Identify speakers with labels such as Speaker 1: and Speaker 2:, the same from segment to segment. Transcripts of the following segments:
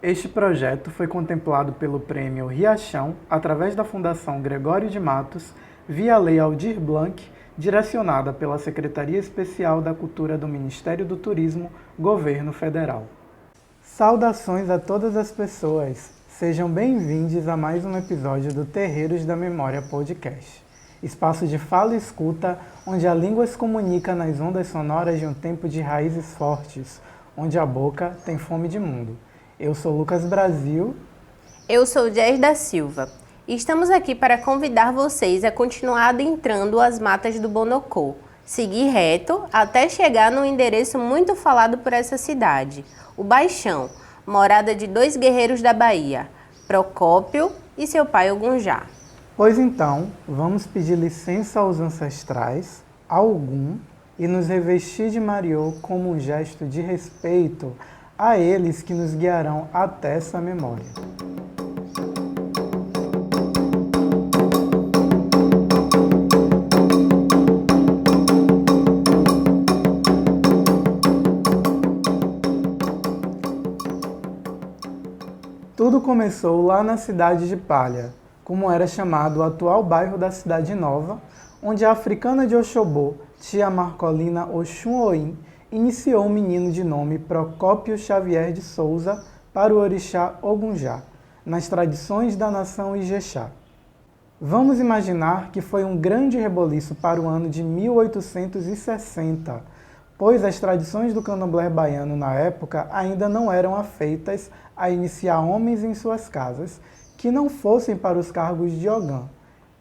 Speaker 1: Este projeto foi contemplado pelo Prêmio Riachão através da Fundação Gregório de Matos, via Lei Aldir Blanc, direcionada pela Secretaria Especial da Cultura do Ministério do Turismo, Governo Federal. Saudações a todas as pessoas! Sejam bem-vindos a mais um episódio do Terreiros da Memória Podcast, espaço de fala e escuta onde a língua se comunica nas ondas sonoras de um tempo de raízes fortes, onde a boca tem fome de mundo. Eu sou Lucas Brasil.
Speaker 2: Eu sou Jess da Silva. E estamos aqui para convidar vocês a continuar adentrando as matas do Bonocô, seguir reto até chegar num endereço muito falado por essa cidade, o Baixão, morada de dois guerreiros da Bahia, Procópio e seu pai Ogunjá.
Speaker 1: Pois então, vamos pedir licença aos ancestrais, a Ogum, e nos revestir de Mariô como um gesto de respeito a eles que nos guiarão até essa memória. Tudo começou lá na cidade de Palha, como era chamado o atual bairro da Cidade Nova, onde a africana de Oxobô, tia Marcolina Oxum-Oim, iniciou um menino de nome Procópio Xavier de Souza para o orixá Ogunjá, nas tradições da nação Ijexá. Vamos imaginar que foi um grande reboliço para o ano de 1860, pois as tradições do candomblé baiano na época ainda não eram afeitas a iniciar homens em suas casas que não fossem para os cargos de ogã.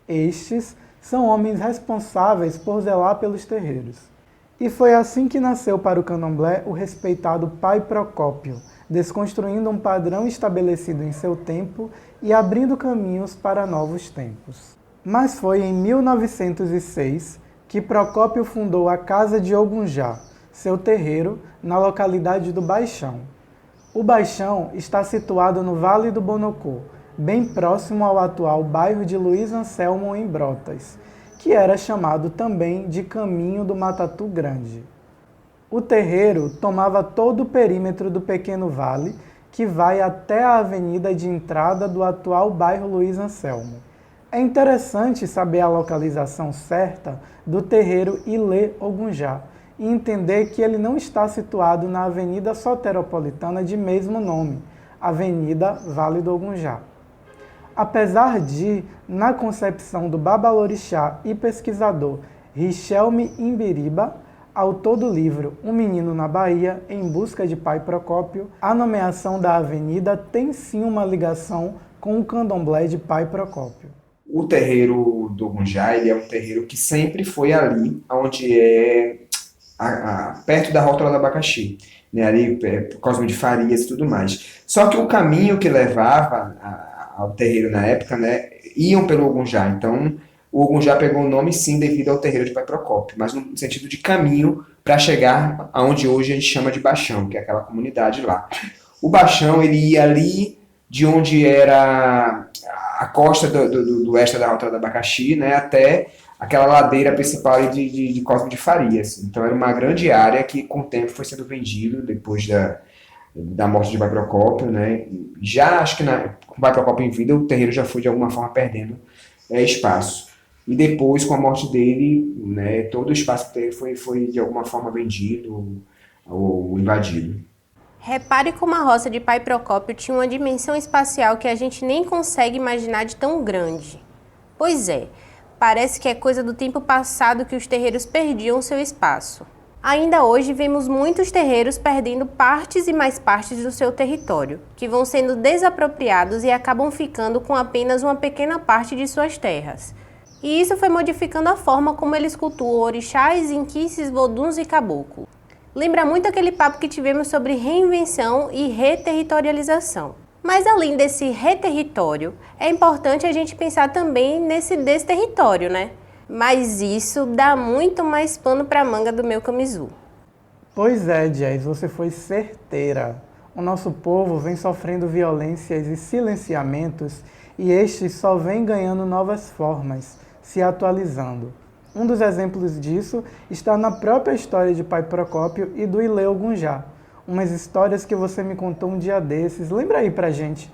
Speaker 1: Estes são homens responsáveis por zelar pelos terreiros. E foi assim que nasceu para o candomblé o respeitado Pai Procópio, desconstruindo um padrão estabelecido em seu tempo e abrindo caminhos para novos tempos. Mas foi em 1906 que Procópio fundou a Casa de Ogunjá, seu terreiro, na localidade do Baixão. O Baixão está situado no Vale do Bonocô, bem próximo ao atual bairro de Luiz Anselmo, em Brotas, que era chamado também de Caminho do Matatu Grande. O terreiro tomava todo o perímetro do pequeno vale, que vai até a avenida de entrada do atual bairro Luiz Anselmo. É interessante saber a localização certa do terreiro Ilê Ogunjá e entender que ele não está situado na Avenida Soteropolitana de mesmo nome, Avenida Vale do Ogunjá. Apesar de, na concepção do babalorixá e pesquisador Richelme Imbiriba, autor do livro Um Menino na Bahia, em busca de Pai Procópio, a nomeação da avenida tem sim uma ligação com o candomblé de Pai Procópio.
Speaker 3: O terreiro do Ogunjá, ele é um terreiro que sempre foi ali, onde é perto da Rótula do Abacaxi, né, ali Cosme de Farias e tudo mais. Só que o caminho que levava ao terreiro na época, né, iam pelo Ogunjá. Então, o Ogunjá pegou o nome sim devido ao terreiro de Pai Procópio, mas no sentido de caminho para chegar aonde hoje a gente chama de Baixão, que é aquela comunidade lá. O Baixão, ele ia ali de onde era a costa do oeste da Rota do Abacaxi, né, até aquela ladeira principal de Cosme de Farias. Então, era uma grande área que, com o tempo, foi sendo vendido depois da morte de Pai Procópio, né? Já acho que com Pai Procópio em vida, o terreiro já foi de alguma forma perdendo espaço. E depois, com a morte dele, né, todo o espaço do terreiro foi de alguma forma vendido ou invadido.
Speaker 2: Repare como a roça de Pai Procópio tinha uma dimensão espacial que a gente nem consegue imaginar de tão grande. Pois é, parece que é coisa do tempo passado que os terreiros perdiam seu espaço. Ainda hoje vemos muitos terreiros perdendo partes e mais partes do seu território, que vão sendo desapropriados e acabam ficando com apenas uma pequena parte de suas terras. E isso foi modificando a forma como eles cultuam orixás, inquices, voduns e caboclo. Lembra muito aquele papo que tivemos sobre reinvenção e reterritorialização. Mas além desse reterritório, é importante a gente pensar também nesse desterritório, né? Mas isso dá muito mais pano para a manga do meu camisu.
Speaker 1: Pois é, Jess, você foi certeira. O nosso povo vem sofrendo violências e silenciamentos e estes só vêm ganhando novas formas, se atualizando. Um dos exemplos disso está na própria história de Pai Procópio e do Ilê Ogunjá. umas histórias que você me contou um dia desses. Lembra aí pra gente.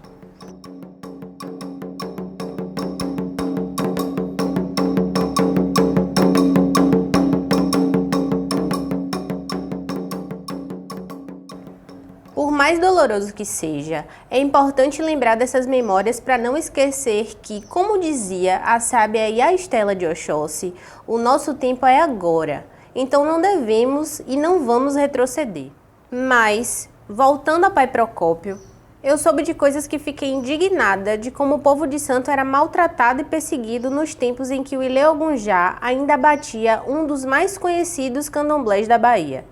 Speaker 2: Por mais doloroso que seja, é importante lembrar dessas memórias para não esquecer que, como dizia a sábia Estela de Oxóssi, o nosso tempo é agora, então não devemos e não vamos retroceder. Mas, voltando a Pai Procópio, eu soube de coisas que fiquei indignada de como o povo de Santo era maltratado e perseguido nos tempos em que o Ilê Ogunjá ainda batia um dos mais conhecidos candomblés da Bahia.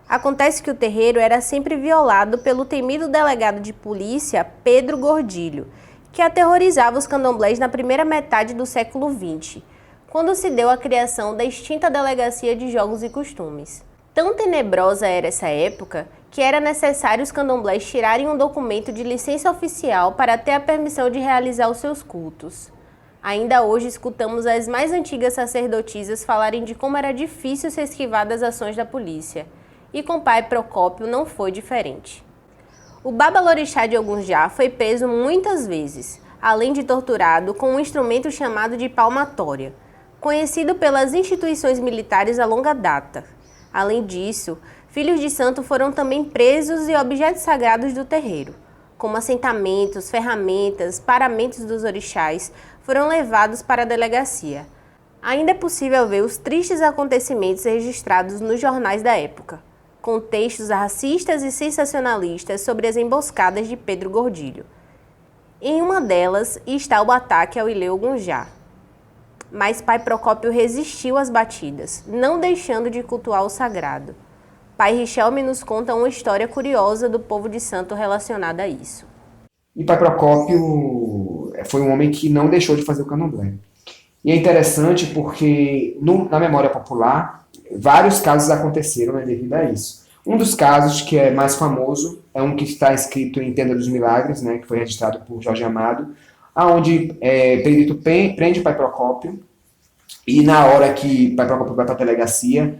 Speaker 2: Acontece que o terreiro era sempre violado pelo temido delegado de polícia Pedro Gordilho, que aterrorizava os candomblés na primeira metade do século XX, quando se deu a criação da extinta Delegacia de Jogos e Costumes. Tão tenebrosa era essa época que era necessário os candomblés tirarem um documento de licença oficial para ter a permissão de realizar os seus cultos. Ainda hoje escutamos as mais antigas sacerdotisas falarem de como era difícil se esquivar das ações da polícia. E com Pai Procópio não foi diferente. O Babalorixá de Ogunjá foi preso muitas vezes, além de torturado com um instrumento chamado de palmatória, conhecido pelas instituições militares a longa data. Além disso, filhos de santo foram também presos e objetos sagrados do terreiro, como assentamentos, ferramentas, paramentos dos orixás, foram levados para a delegacia. Ainda é possível ver os tristes acontecimentos registrados nos jornais da época, com textos racistas e sensacionalistas sobre as emboscadas de Pedro Gordilho. Em uma delas está o ataque ao Ilê Ogunjá. Mas Pai Procópio resistiu às batidas, não deixando de cultuar o sagrado. Pai Richelme nos conta uma história curiosa do povo de santo relacionada a isso.
Speaker 3: E Pai Procópio foi um homem que não deixou de fazer o candomblé. E é interessante porque, na memória popular, vários casos aconteceram, né, devido a isso. Um dos casos que é mais famoso é um que está escrito em Tenda dos Milagres, né, que foi registrado por Jorge Amado, onde Pedrito prende Pai Procópio, e na hora que Pai Procópio vai para a delegacia,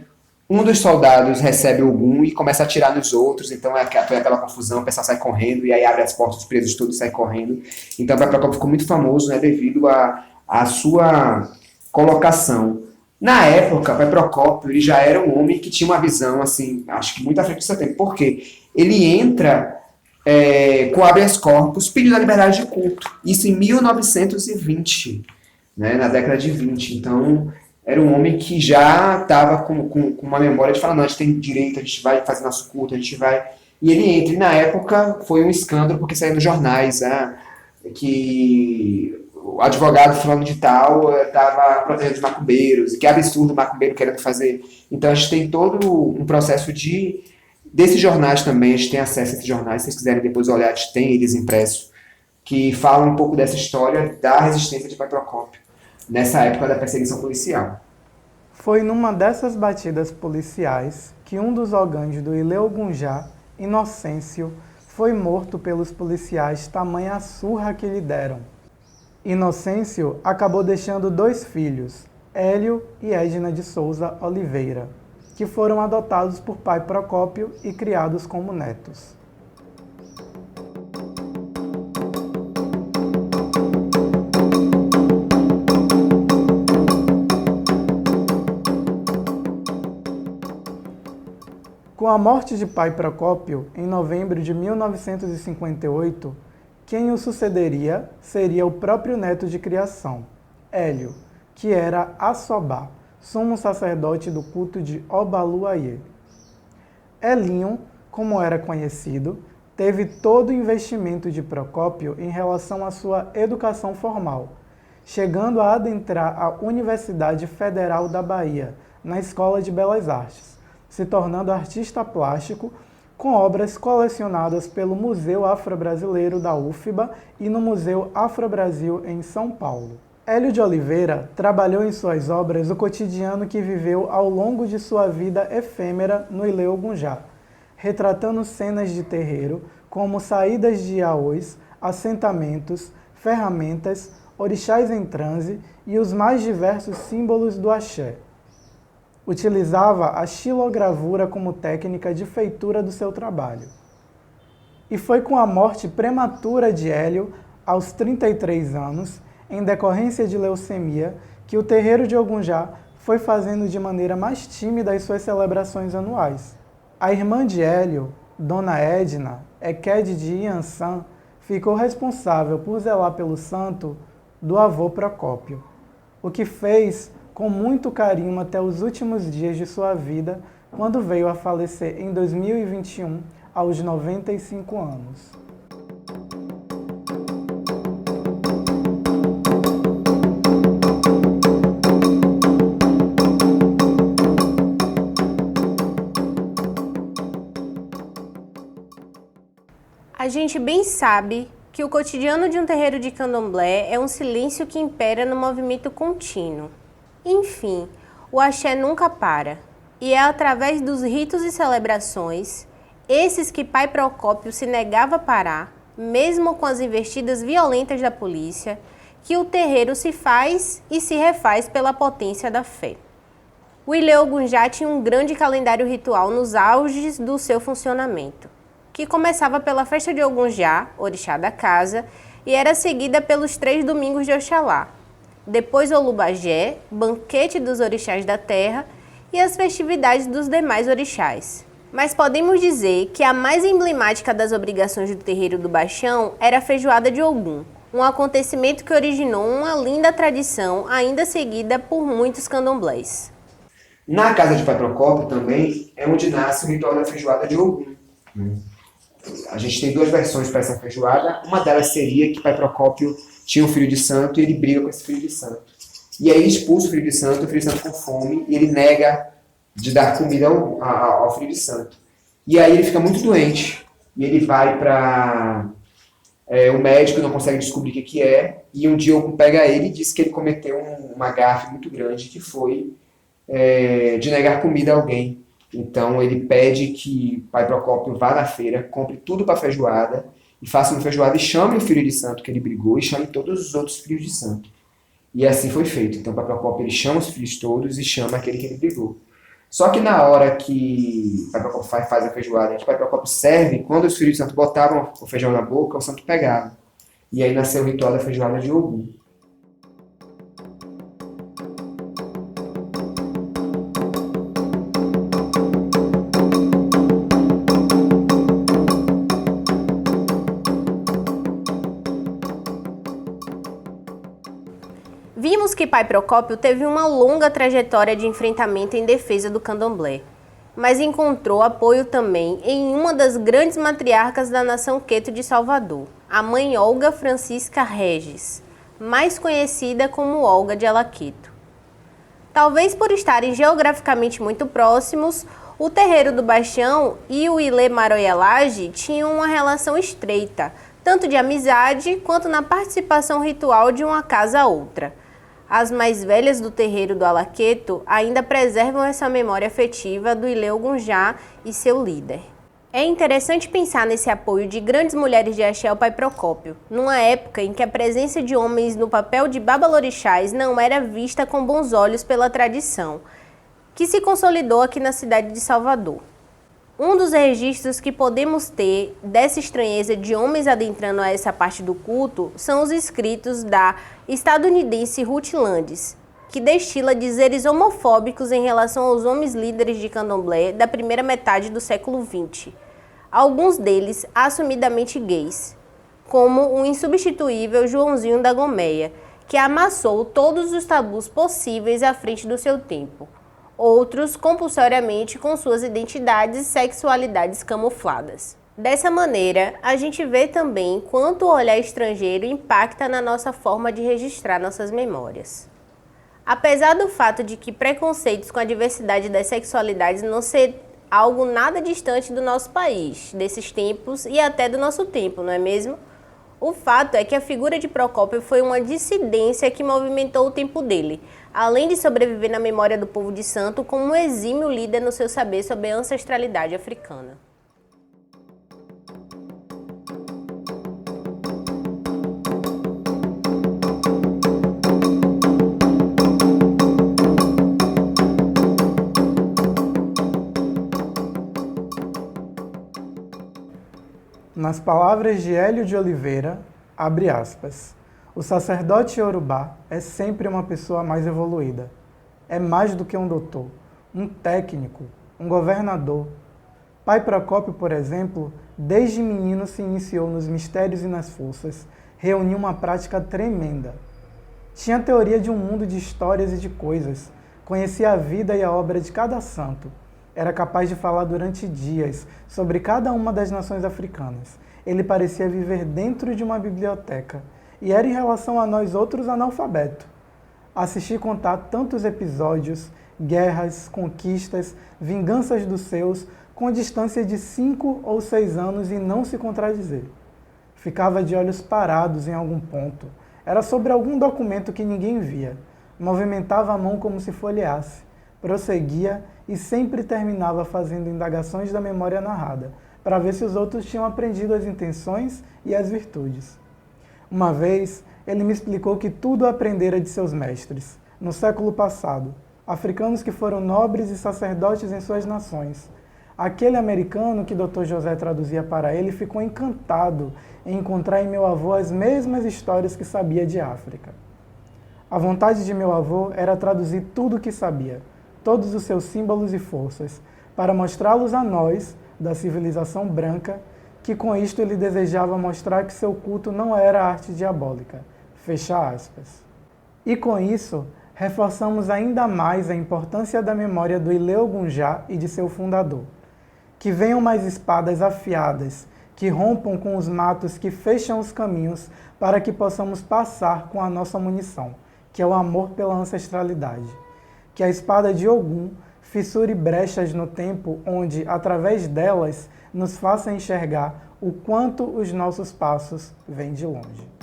Speaker 3: um dos soldados recebe o Ogum e começa a atirar nos outros, então foi aquela confusão, o pessoal sai correndo, e aí abre as portas, os presos todos saem correndo. Então Pai Procópio ficou muito famoso, né, devido à sua colocação. Na época, Pai Procópio ele já era um homem que tinha uma visão, assim, acho que muito à frente do seu tempo. Por quê? Ele entra com habeas corpus pedindo a liberdade de culto. Isso em 1920, né, na década de 20. Então, era um homem que já estava com uma memória de falar, não, a gente tem direito, a gente vai fazer nosso culto, a gente vai... E ele entra. E na época foi um escândalo, porque saiu nos jornais, que... o advogado fulano de tal estava protegendo os macumbeiros, e que absurdo o macumbeiro querendo fazer. Então a gente tem todo um processo desses jornais também, a gente tem acesso a esses jornais, se vocês quiserem depois olhar, a gente tem eles impressos, que falam um pouco dessa história da resistência de Pai Procópio, nessa época da perseguição policial.
Speaker 1: Foi numa dessas batidas policiais que um dos ogãs do Ilê Ogunjá, Inocêncio, foi morto pelos policiais, tamanha a surra que lhe deram. Inocêncio acabou deixando 2 filhos, Hélio e Edna de Souza Oliveira, que foram adotados por Pai Procópio e criados como netos. Com a morte de Pai Procópio, em novembro de 1958, quem o sucederia seria o próprio neto de criação, Hélio, que era Assobá, sumo sacerdote do culto de Obaluayê. Elinho, como era conhecido, teve todo o investimento de Procópio em relação à sua educação formal, chegando a adentrar a Universidade Federal da Bahia, na Escola de Belas Artes, se tornando artista plástico, com obras colecionadas pelo Museu Afro-Brasileiro da UFBA e no Museu Afro-Brasil em São Paulo. Hélio de Oliveira trabalhou em suas obras o cotidiano que viveu ao longo de sua vida efêmera no Ilê Ogunjá, retratando cenas de terreiro como saídas de iaôs, assentamentos, ferramentas, orixás em transe e os mais diversos símbolos do axé. Utilizava a xilogravura como técnica de feitura do seu trabalho. E foi com a morte prematura de Hélio, aos 33 anos, em decorrência de leucemia, que o terreiro de Ogunjá foi fazendo de maneira mais tímida as suas celebrações anuais. A irmã de Hélio, Dona Edna, Ekede de Iansã, ficou responsável por zelar pelo santo do avô Procópio, o que fez com muito carinho até os últimos dias de sua vida, quando veio a falecer em 2021, aos 95 anos.
Speaker 2: A gente bem sabe que o cotidiano de um terreiro de candomblé é um silêncio que impera no movimento contínuo. Enfim, o axé nunca para, e é através dos ritos e celebrações, esses que Pai Procópio se negava a parar, mesmo com as investidas violentas da polícia, que o terreiro se faz e se refaz pela potência da fé. O Ilê Ogunjá tinha um grande calendário ritual nos auges do seu funcionamento, que começava pela festa de Ogunjá, orixá da casa, e era seguida pelos 3 domingos de Oxalá, depois Olubagé, banquete dos orixás da terra e as festividades dos demais orixás. Mas podemos dizer que a mais emblemática das obrigações do terreiro do Baixão era a feijoada de Ogum, um acontecimento que originou uma linda tradição ainda seguida por muitos candomblés.
Speaker 3: Na casa de Pai Procópio também é onde nasce o ritual da feijoada de Ogum. A gente tem 2 versões para essa feijoada. Uma delas seria que Pai Procópio tinha um filho de santo e ele briga com esse filho de santo. E aí ele expulsa o filho de santo com fome, e ele nega de dar comida ao filho de santo. E aí ele fica muito doente, e ele vai para o médico, não consegue descobrir o que é, e um dia Ogum pega ele e diz que ele cometeu uma gafe muito grande, que foi de negar comida a alguém. Então ele pede que Pai Procópio vá na feira, compre tudo para a feijoada, e faça uma feijoada e chame o filho de santo que ele brigou, e chame todos os outros filhos de santo. E assim foi feito. Então Pai Procópio ele chama os filhos todos e chama aquele que ele brigou. Só que na hora que Pai Procópio faz a feijoada, que Pai Procópio serve, quando os filhos de santo botavam o feijão na boca, o santo pegava. E aí nasceu o ritual da feijoada de Ogum.
Speaker 2: Vimos que Pai Procópio teve uma longa trajetória de enfrentamento em defesa do candomblé, mas encontrou apoio também em uma das grandes matriarcas da nação queto de Salvador, a mãe Olga Francisca Regis, mais conhecida como Olga de Alaqueto. Talvez por estarem geograficamente muito próximos, o terreiro do Baixão e o Ilê Maroielage tinham uma relação estreita, tanto de amizade quanto na participação ritual de uma casa a outra. As mais velhas do terreiro do Alaqueto ainda preservam essa memória afetiva do Ilê Ogunjá e seu líder. É interessante pensar nesse apoio de grandes mulheres de axé ao Pai Procópio, numa época em que a presença de homens no papel de babalorixás não era vista com bons olhos pela tradição, que se consolidou aqui na cidade de Salvador. Um dos registros que podemos ter dessa estranheza de homens adentrando a essa parte do culto são os escritos da estadunidense Ruth Landes, que destila dizeres homofóbicos em relação aos homens líderes de candomblé da primeira metade do século XX, alguns deles assumidamente gays, como o insubstituível Joãozinho da Gomeia, que amassou todos os tabus possíveis à frente do seu tempo. Outros compulsoriamente com suas identidades e sexualidades camufladas. Dessa maneira, a gente vê também quanto o olhar estrangeiro impacta na nossa forma de registrar nossas memórias. Apesar do fato de que preconceitos com a diversidade das sexualidades não ser algo nada distante do nosso país, desses tempos e até do nosso tempo, não é mesmo? O fato é que a figura de Procópio foi uma dissidência que movimentou o tempo dele, além de sobreviver na memória do povo de santo como um exímio líder no seu saber sobre a ancestralidade africana.
Speaker 1: Nas palavras de Hélio de Oliveira, abre aspas, o sacerdote iorubá é sempre uma pessoa mais evoluída. É mais do que um doutor, um técnico, um governador. Pai Procópio, por exemplo, desde menino se iniciou nos mistérios e nas forças, reuniu uma prática tremenda. Tinha teoria de um mundo de histórias e de coisas, conhecia a vida e a obra de cada santo. Era capaz de falar durante dias sobre cada uma das nações africanas. Ele parecia viver dentro de uma biblioteca e era em relação a nós outros analfabeto. Assisti contar tantos episódios, guerras, conquistas, vinganças dos seus, com distância de 5 ou 6 anos e não se contradizer. Ficava de olhos parados em algum ponto. Era sobre algum documento que ninguém via. Movimentava a mão como se folheasse. Prosseguia e sempre terminava fazendo indagações da memória narrada, para ver se os outros tinham aprendido as intenções e as virtudes. Uma vez, ele me explicou que tudo aprendera de seus mestres, no século passado, africanos que foram nobres e sacerdotes em suas nações. Aquele americano que Dr. José traduzia para ele ficou encantado em encontrar em meu avô as mesmas histórias que sabia de África. A vontade de meu avô era traduzir tudo o que sabia, todos os seus símbolos e forças, para mostrá-los a nós, da civilização branca, que com isto ele desejava mostrar que seu culto não era arte diabólica. Fecha aspas. E com isso, reforçamos ainda mais a importância da memória do Ilê Ogunjá e de seu fundador. Que venham mais espadas afiadas, que rompam com os matos que fecham os caminhos para que possamos passar com a nossa munição, que é o amor pela ancestralidade. Que a espada de Ogum fissure brechas no tempo onde, através delas, nos faça enxergar o quanto os nossos passos vêm de longe.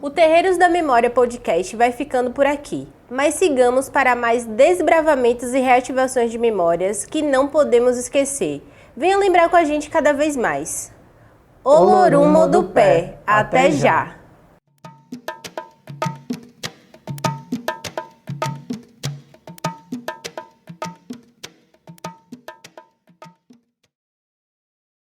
Speaker 2: O Terreiros da Memória Podcast vai ficando por aqui, mas sigamos para mais desbravamentos e reativações de memórias que não podemos esquecer. Venha lembrar com a gente cada vez mais. Olorumo do Pé. Até já!